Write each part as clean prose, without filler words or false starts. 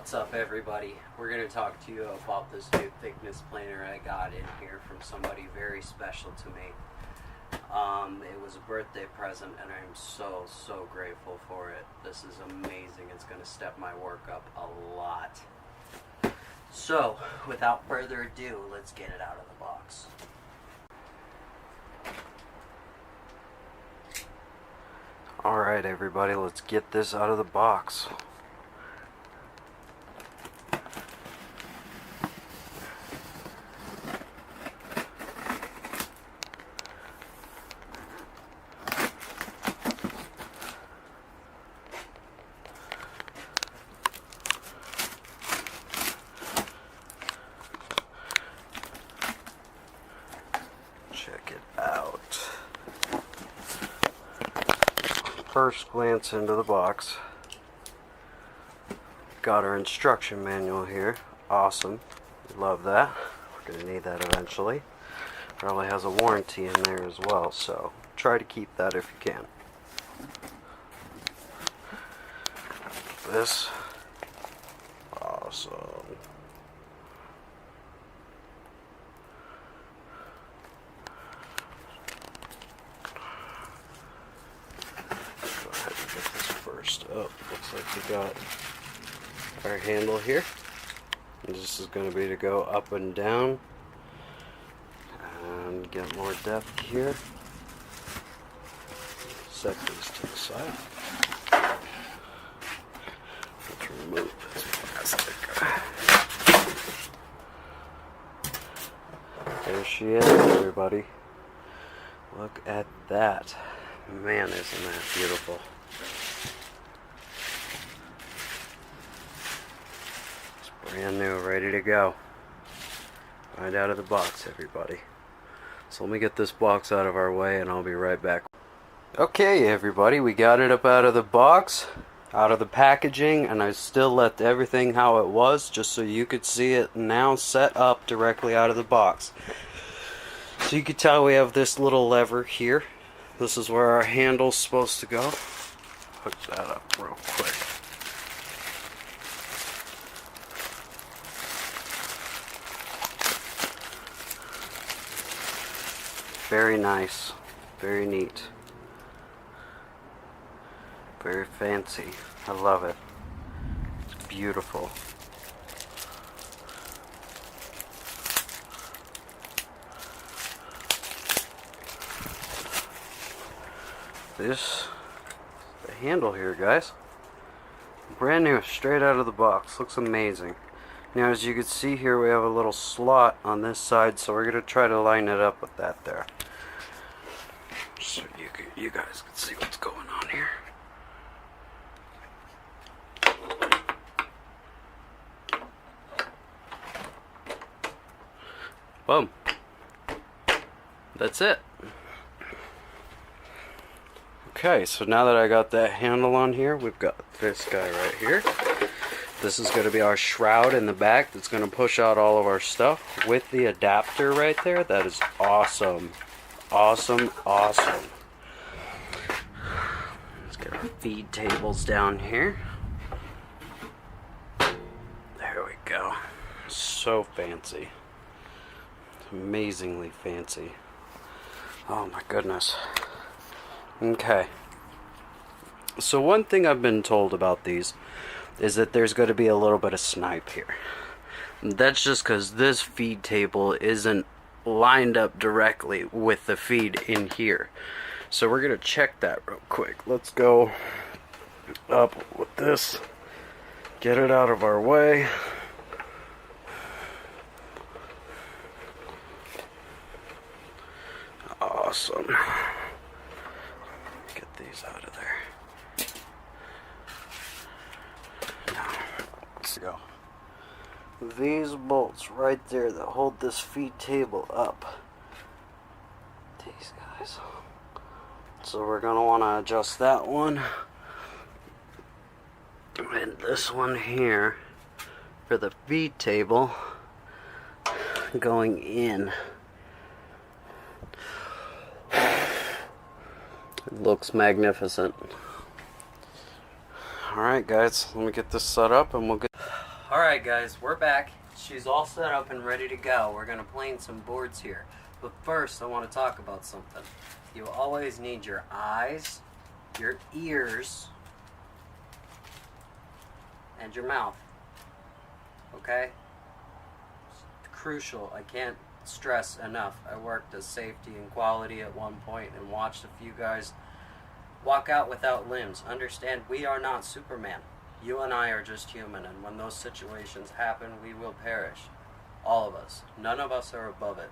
What's up, everybody? We're going to talk to you about this new thickness planer I got in here from somebody very special to me. It was a birthday present and I'm so grateful for it. This is amazing. It's going to step my work up a lot. So, without further ado, let's get it out of the box. Alright, everybody, let's get this out of the box. Check it out. First glance into the box. Got our instruction manual here. Awesome. Love that. We're going to need that eventually. Probably has a warranty in there as well, so try to keep that if you can. This. Awesome. Oh, looks like we got our handle here. And this is going to be to go up and down and get more depth here. Set these to the side. Let's remove this plastic. There she is, everybody. Look at that. Man, isn't that beautiful. Brand new, ready to go. Right out of the box, everybody. So let me get this box out of our way and I'll be right back. Okay, everybody, we got it up out of the box, out of the packaging, and I still left everything how it was just so you could see it now set up directly out of the box. So you can tell we have this little lever here. This is where our handle's supposed to go. Hook that up real quick. Very nice, very neat, very fancy. I love it. It's beautiful. This, the handle here, guys, brand new, straight out of the box. Looks amazing. Now, as you can see here, we have a little slot on this side, so we're going to try to line it up with that there. So you guys can see what's going on here. Boom. That's it. Okay, so now that I got that handle on here, we've got this guy right here. This is going to be our shroud in the back that's going to push out all of our stuff with the adapter right there. That is awesome. Awesome, awesome. Let's get our feed tables down here. There we go. So fancy. Amazingly fancy. Oh my goodness. Okay. So one thing I've been told about these is that there's going to be a little bit of snipe here. That's just because this feed table isn't lined up directly with the feed in here. So we're going to check that real quick. Let's go up with this. Get it out of our way. Awesome. Get these out of there. Let's go. These bolts right there that hold this feed table up. These guys. So we're going to want to adjust that one. And this one here for the feed table going in. It looks magnificent. Alright guys, let me get this set up and we'll get... Alright guys, we're back. She's all set up and ready to go. We're going to plane some boards here. But first, I want to talk about something. You always need your eyes, your ears, and your mouth. Okay? It's crucial. I can't stress enough. I worked as safety and quality at one point and watched a few guys walk out without limbs. Understand, we are not Superman. You and I are just human, and when those situations happen, we will perish. All of us. None of us are above it.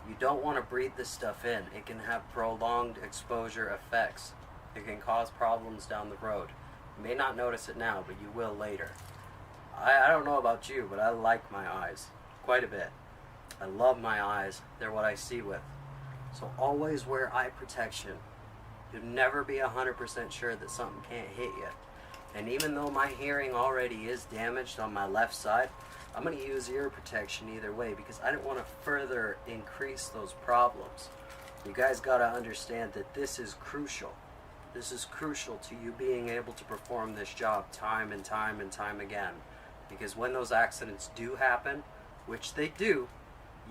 You don't want to breathe this stuff in. It can have prolonged exposure effects. It can cause problems down the road. You may not notice it now, but you will later. I don't know about you, but I like my eyes quite a bit. I love my eyes. They're what I see with. So always wear eye protection. You'll never be 100% sure that something can't hit you. And even though my hearing already is damaged on my left side, I'm going to use ear protection either way because I don't want to further increase those problems. You guys got to understand that this is crucial. This is crucial to you being able to perform this job time and time and time again. Because when those accidents do happen, which they do,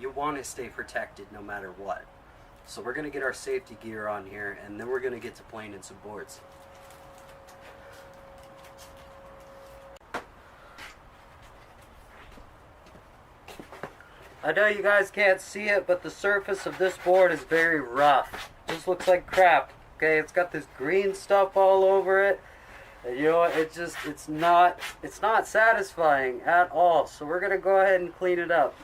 you want to stay protected no matter what. So we're going to get our safety gear on here, and then we're going to get to planing some boards. I know you guys can't see it, but the surface of this board is very rough. It just looks like crap. Okay, it's got this green stuff all over it. And you know what, it's not satisfying at all. So we're gonna go ahead and clean it up.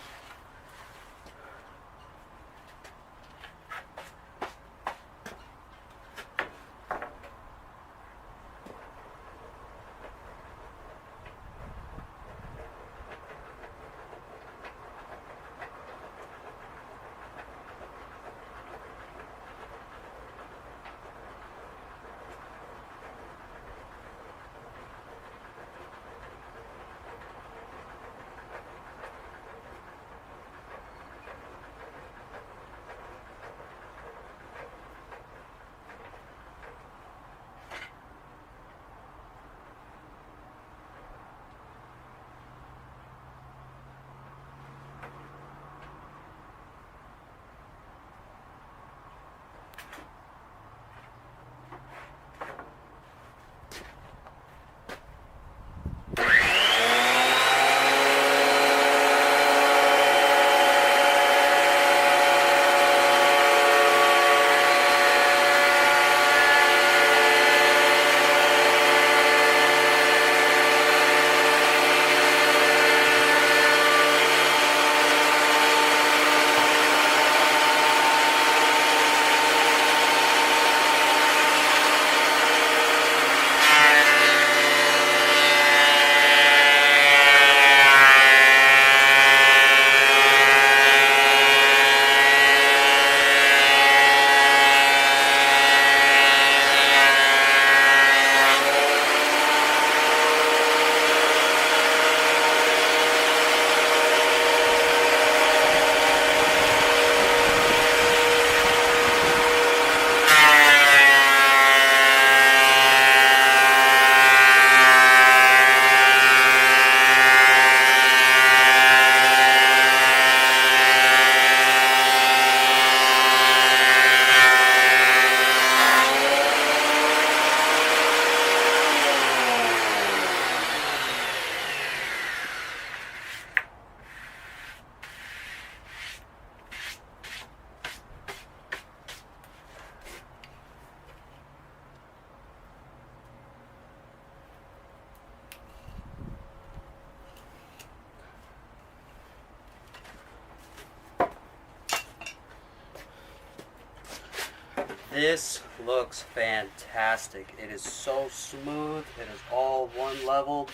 This looks fantastic. It is so smooth. It is all one level,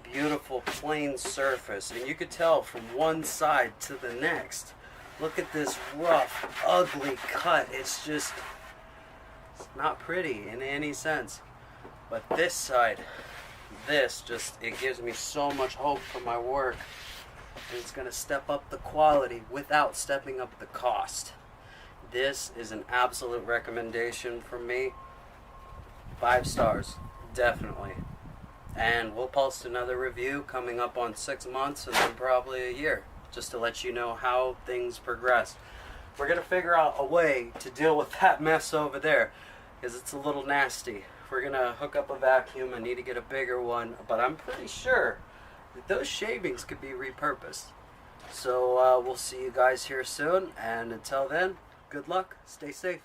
beautiful plain surface. And you could tell from one side to the next. Look at this rough, ugly cut. It's not pretty in any sense. But this side, it gives me so much hope for my work. And it's going to step up the quality without stepping up the cost. This is an absolute recommendation from me. 5 stars, definitely. and we'll post another review coming up on 6 months and then probably a year, just to let you know how things progress. We're going to figure out a way to deal with that mess over there, because it's a little nasty. We're going to hook up a vacuum. I need to get a bigger one, but I'm pretty sure that those shavings could be repurposed. So we'll see you guys here soon, and until then, good luck, stay safe.